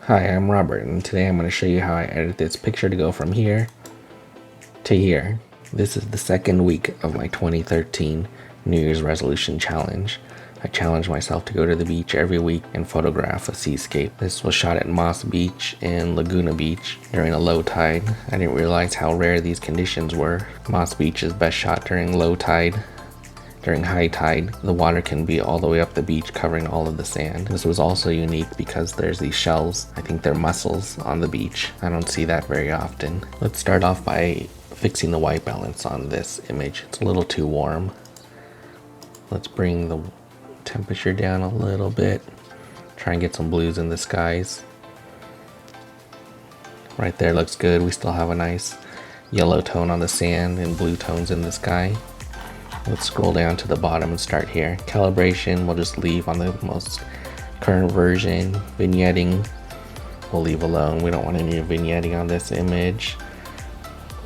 Hi, I'm Robert, and today I'm going to show you how I edit this picture to go from here to here. This is the second week of my 2013 New Year's resolution challenge. I challenged myself to go to the beach every week and photograph a seascape. This was shot at Moss Beach and Laguna Beach during a low tide. I didn't realize how rare these conditions were. Moss Beach is best shot during low tide. During high tide, the water can be all the way up the beach, covering all of the sand. This was also unique because there's these shells, I think they're mussels, on the beach. I don't see that very often. Let's start off by fixing the white balance on this image. It's a little too warm. Let's bring the temperature down a little bit. Try and get some blues in the skies. Right there looks good. We still have a nice yellow tone on the sand and blue tones in the sky. Let's scroll down to the bottom and start here. Calibration, we'll just leave on the most current version. Vignetting, we'll leave alone. We don't want any vignetting on this image.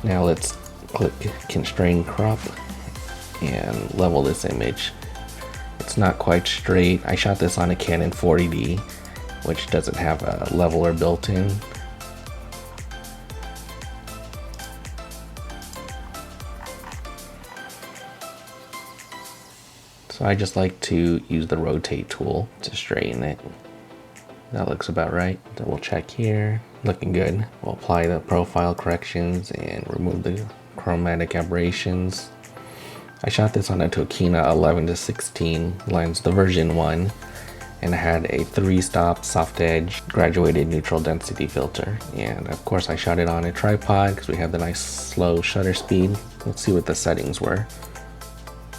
Now let's click constrain crop and level this image. It's not quite straight. I shot this on a Canon 40D, which doesn't have a leveler built in. So I just like to use the rotate tool to straighten it. That looks about right. Then we'll check here. Looking good. We'll apply the profile corrections and remove the chromatic aberrations. I shot this on a Tokina 11-16 lens, the version 1, and it had a 3-stop soft edge graduated neutral density filter. And of course I shot it on a tripod because we have the nice slow shutter speed. Let's see what the settings were.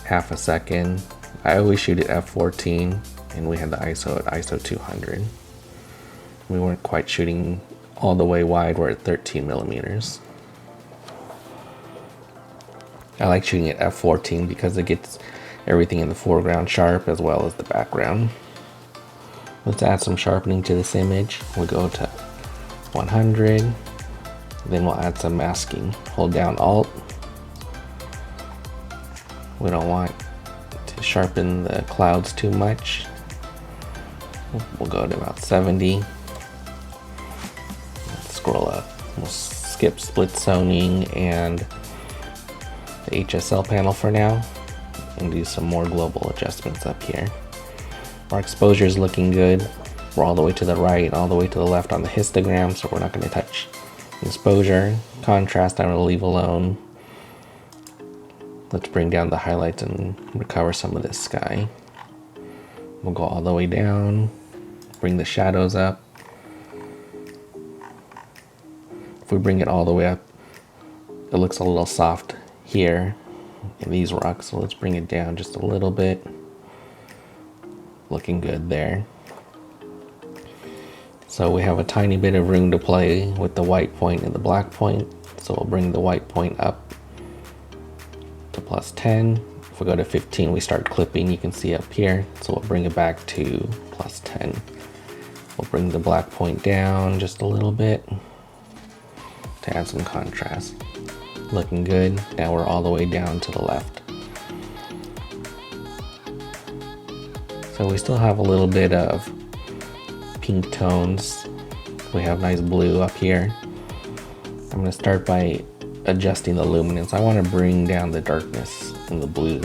Half a second. I always shoot at f14, and we had the ISO at ISO 200. We weren't quite shooting all the way wide, we're at 13 millimeters. I like shooting at f14 because it gets everything in the foreground sharp as well as the background. Let's add some sharpening to this image. We'll go to 100, then we'll add some masking. Hold down Alt. We don't want to sharpen the clouds too much. We'll go to about 70. Let's scroll up. We'll skip split zoning and the HSL panel for now and do some more global adjustments up here. Our exposure is looking good. We're all the way to the right, all the way to the left on the histogram, so we're not going to touch exposure. Contrast, I'm going to leave alone. Let's bring down the highlights and recover some of this sky. We'll go all the way down, bring the shadows up. If we bring it all the way up, it looks a little soft here in these rocks, so let's bring it down just a little bit. Looking good there. So we have a tiny bit of room to play with the white point and the black point, so we'll bring the white point up to +10. If we go to 15, we start clipping, you can see up here, so we'll bring it back to +10. We'll bring the black point down just a little bit to add some contrast. Looking good. Now we're all the way down to the left. So we still have a little bit of pink tones. We have nice blue up here. I'm going to start by adjusting the luminance. I want to bring down the darkness in the blue.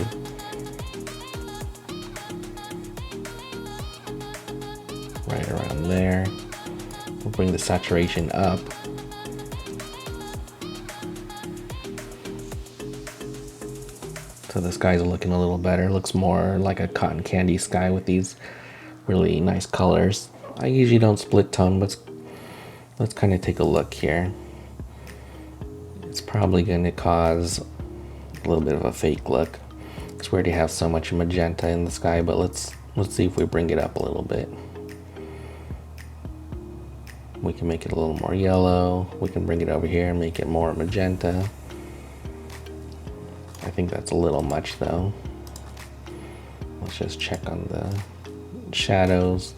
Right around there. We'll bring the saturation up. So the skies are looking a little better. Looks more like a cotton candy sky with these really nice colors. I usually don't split tone, but let's kind of take a look here. It's probably going to cause a little bit of a fake look because we already have so much magenta in the sky, but let's see if we bring it up a little bit. We can make it a little more yellow. We can bring it over here and make it more magenta. I think that's a little much though. Let's just check on the shadows.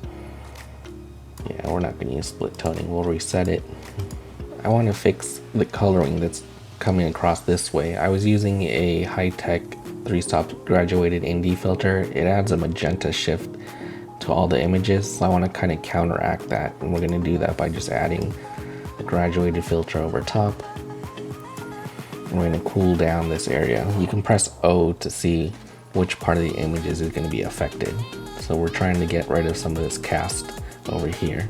Yeah, we're not going to use split toning. We'll reset it. I want to fix the coloring that's coming across this way. I was using a high-tech 3-stop graduated ND filter. It adds a magenta shift to all the images. So I want to kind of counteract that, and we're going to do that by just adding the graduated filter over top. And we're going to cool down this area. You can press O to see which part of the images is going to be affected. So we're trying to get rid of some of this cast over here.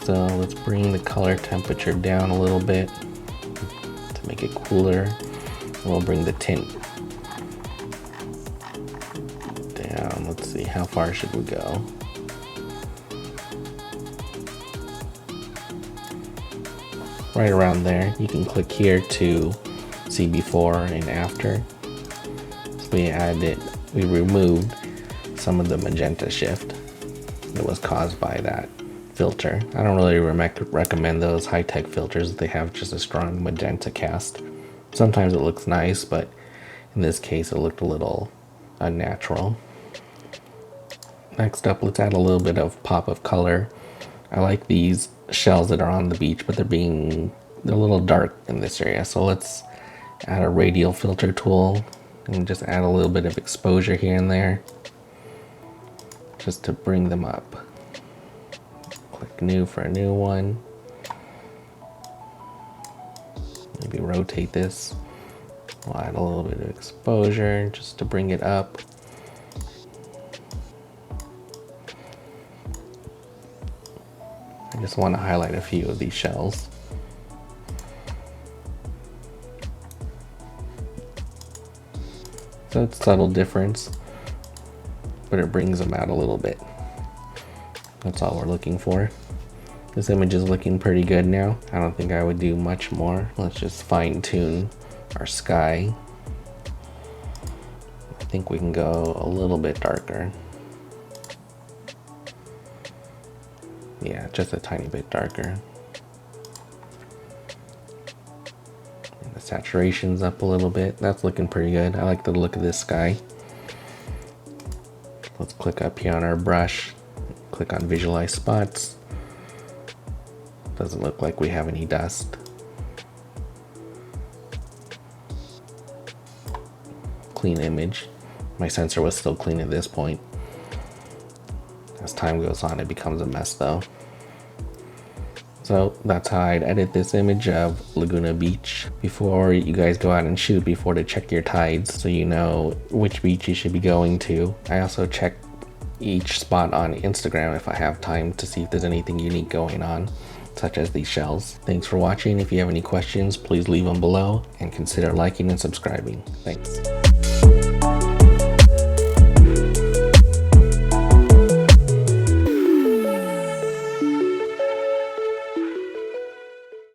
So let's bring the color temperature down a little bit to make it cooler. And we'll bring the tint down. Let's see, how far should we go? Right around there. You can click here to see before and after. So we removed some of the magenta shift that was caused by that filter. I don't really recommend those high-tech filters. They have just a strong magenta cast. Sometimes it looks nice, but in this case it looked a little unnatural. Next up, let's add a little bit of pop of color. I like these shells that are on the beach, but they're a little dark in this area. So let's add a radial filter tool and just add a little bit of exposure here and there, just to bring them up. Click new for a new one. Maybe rotate this. We'll add a little bit of exposure just to bring it up. I just want to highlight a few of these shells. So it's a subtle difference, but it brings them out a little bit. That's all we're looking for. This image is looking pretty good now. I don't think I would do much more. Let's just fine tune our sky. I think we can go a little bit darker. Yeah, just a tiny bit darker. And the saturation's up a little bit. That's looking pretty good. I like the look of this sky. Let's click up here on our brush. Click on visualize spots. Doesn't look like we have any dust. Clean image. My sensor was still clean at this point. As time goes on, it becomes a mess though. So that's how I'd edit this image of Laguna Beach. Before you guys go out and shoot, before to check your tides so you know which beach you should be going to. I also check each spot on Instagram if I have time to see if there's anything unique going on, such as these shells. Thanks for watching. If you have any questions, please leave them below and consider liking and subscribing. Thanks.